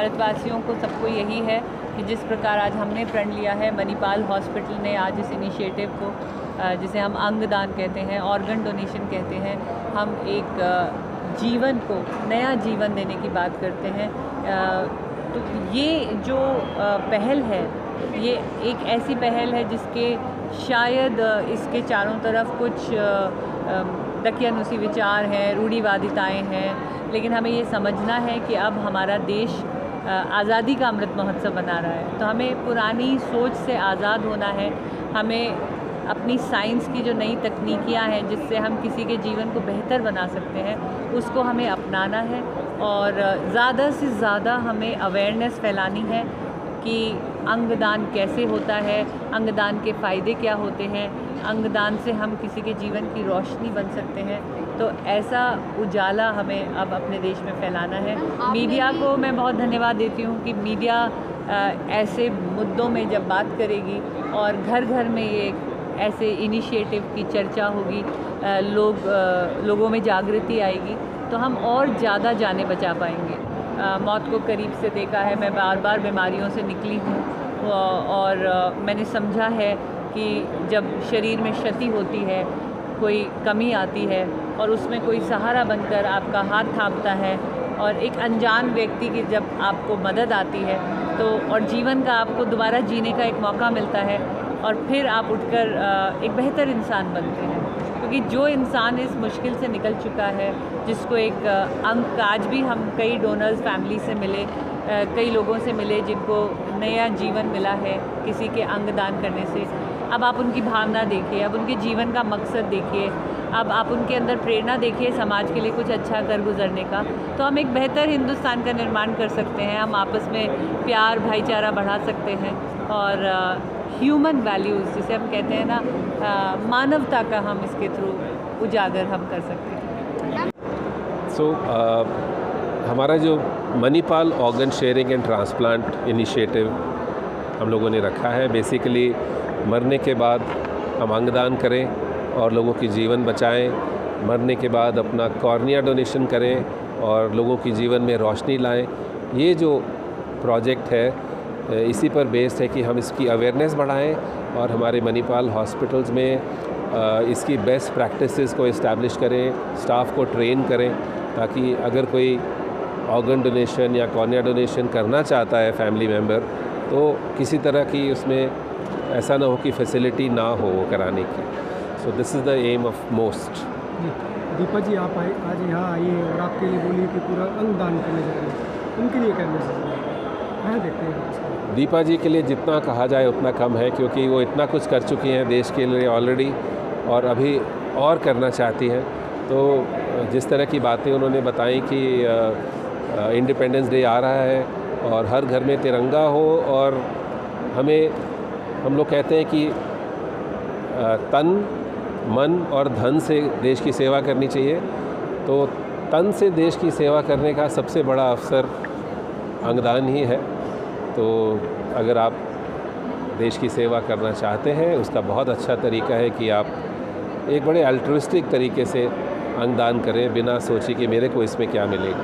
भारतवासियों को सबको यही है कि जिस प्रकार आज हमने प्रण लिया है, मणिपाल हॉस्पिटल ने आज इस इनिशिएटिव को जिसे हम अंगदान कहते हैं, ऑर्गन डोनेशन कहते हैं, हम एक जीवन को नया जीवन देने की बात करते हैं। तो ये जो पहल है, ये एक ऐसी पहल है जिसके शायद इसके चारों तरफ कुछ दकियानुसी विचार हैं, रूढ़िवादिताएं हैं, लेकिन हमें ये समझना है कि अब हमारा देश आज़ादी का अमृत महोत्सव मना रहा है। तो हमें पुरानी सोच से आज़ाद होना है। हमें अपनी साइंस की जो नई तकनीकियाँ हैं जिससे हम किसी के जीवन को बेहतर बना सकते हैं, उसको हमें अपनाना है और ज़्यादा से ज़्यादा हमें अवेयरनेस फैलानी है कि अंगदान कैसे होता है, अंगदान के फ़ायदे क्या होते हैं, अंगदान से हम किसी के जीवन की रोशनी बन सकते हैं। तो ऐसा उजाला हमें अब अपने देश में फैलाना है। मीडिया को मैं बहुत धन्यवाद देती हूँ कि मीडिया ऐसे मुद्दों में जब बात करेगी और घर घर में ये ऐसे इनिशिएटिव की चर्चा होगी, लोगों में जागृति आएगी, तो हम और ज़्यादा जानें बचा पाएंगे। मौत को करीब से देखा है, मैं बार बार बीमारियों से निकली हूँ और मैंने समझा है कि जब शरीर में क्षति होती है, कोई कमी आती है और उसमें कोई सहारा बनकर आपका हाथ थामता है और एक अनजान व्यक्ति की जब आपको मदद आती है तो और जीवन का आपको दोबारा जीने का एक मौका मिलता है और फिर आप उठकर एक बेहतर इंसान बनते हैं। क्योंकि जो इंसान इस मुश्किल से निकल चुका है, जिसको एक अंग, आज भी हम कई डोनर्स फैमिली से मिले, कई लोगों से मिले जिनको नया जीवन मिला है किसी के अंग दान करने से। अब आप उनकी भावना देखिए, अब उनके जीवन का मकसद देखिए, अब आप उनके अंदर प्रेरणा देखिए समाज के लिए कुछ अच्छा कर गुजरने का। तो हम एक बेहतर हिंदुस्तान का निर्माण कर सकते हैं। हम आपस में प्यार, भाईचारा बढ़ा सकते हैं और ह्यूमन वैल्यूज़ जिसे हम कहते हैं ना, मानवता का हम इसके थ्रू उजागर हम कर सकते हैं। हमारा जो Manipal organ sharing and transplant initiative हम लोगों ने रखा है, बेसिकली मरने के बाद हम अंगदान करें और लोगों की जीवन बचाएं, मरने के बाद अपना कॉर्निया डोनेशन करें और लोगों की जीवन में रोशनी लाएं। ये जो प्रोजेक्ट है इसी पर बेस्ड है कि हम इसकी अवेयरनेस बढ़ाएं और हमारे मणिपाल हॉस्पिटल्स में इसकी बेस्ट प्रैक्टिसेस को इस्टेब्लिश करें, स्टाफ को ट्रेन करें, ताकि अगर कोई ऑर्गन डोनेशन या कॉर्निया डोनेशन करना चाहता है फैमिली मेम्बर, तो किसी तरह की उसमें ऐसा ना हो कि फैसिलिटी ना हो वो कराने की। So this is the aim of most. Deepa ji, आप आज यहाँ आइए और आपके लिए बोलिए कि पूरा अंगदान करने जा रहे हैं, उनके लिए क्या मैसेज है देखते हैं? दीपा जी के लिए जितना कहा जाए उतना कम है, क्योंकि वो इतना कुछ कर चुकी हैं देश के लिए ऑलरेडी और अभी और करना चाहती हैं। तो जिस तरह की बातें उन्होंने बताई कि इंडिपेंडेंस डे आ रहा है और हर घर में तिरंगा हो, और हम लोग कहते हैं कि तन, मन और धन से देश की सेवा करनी चाहिए। तो तन से देश की सेवा करने का सबसे बड़ा अवसर अंगदान ही है। तो अगर आप देश की सेवा करना चाहते हैं, उसका बहुत अच्छा तरीका है कि आप एक बड़े अल्ट्रुइस्टिक तरीके से अंगदान करें, बिना सोचे कि मेरे को इसमें क्या मिलेगा।